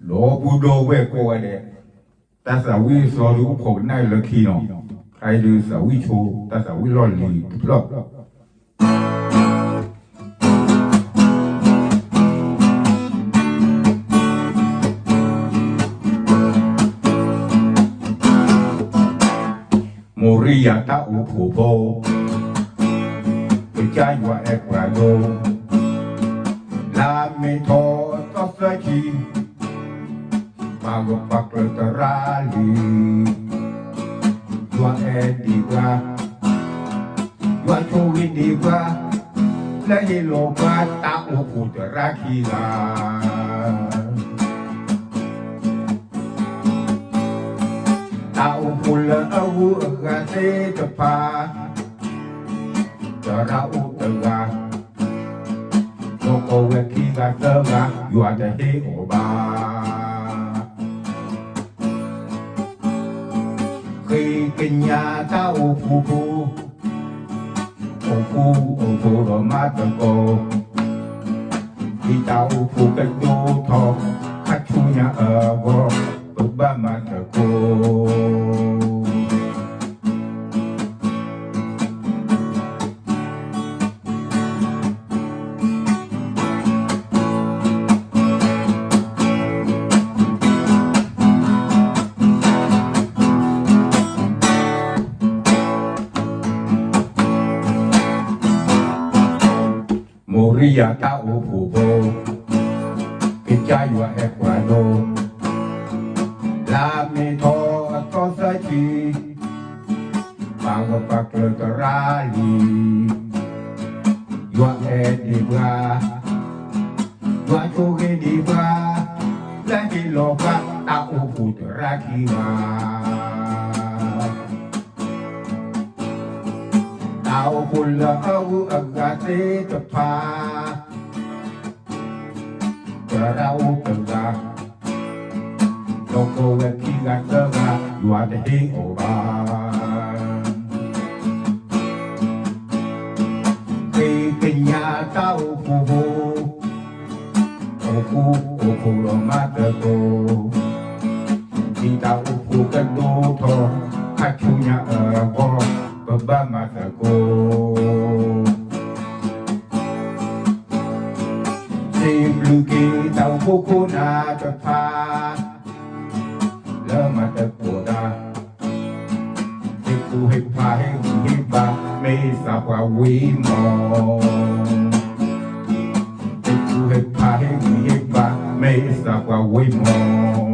罗布多外国的，但是为啥路跑那了去呢？还就是为求，但是为了理了。Moria ta upupo, Pejaywa Ecuador, La Mito Tosachi, Mago Pakleterali, Yua Ediwa, Yua Chuwidiwa, La Hilopa ta uputerakila. Tao pula awu agate tepa Jarau tega Loko weki gatega Yuade he oba Khi kenya tao pupu Opu romatako Khi tao pu kendo to Kachunya abo Bamatako Moria ta upupo Pejaywa Ecuador La mito tosachi Mago pakleterali Yua edibra Yua chugedibra La hilopa ta uputerakila Tao pula awu agate tepa Jarau tega Loko weki gatega Yuade he oba Khi kenya tao pupu Opu romatako Khi tao upu kendo to Kachunya abo Bamatako Si bluki tao pupu na tepa Lamatekoda Hiku hipa hipa Me sapwa wimo Hiku hipa hipa Me sapwa wimo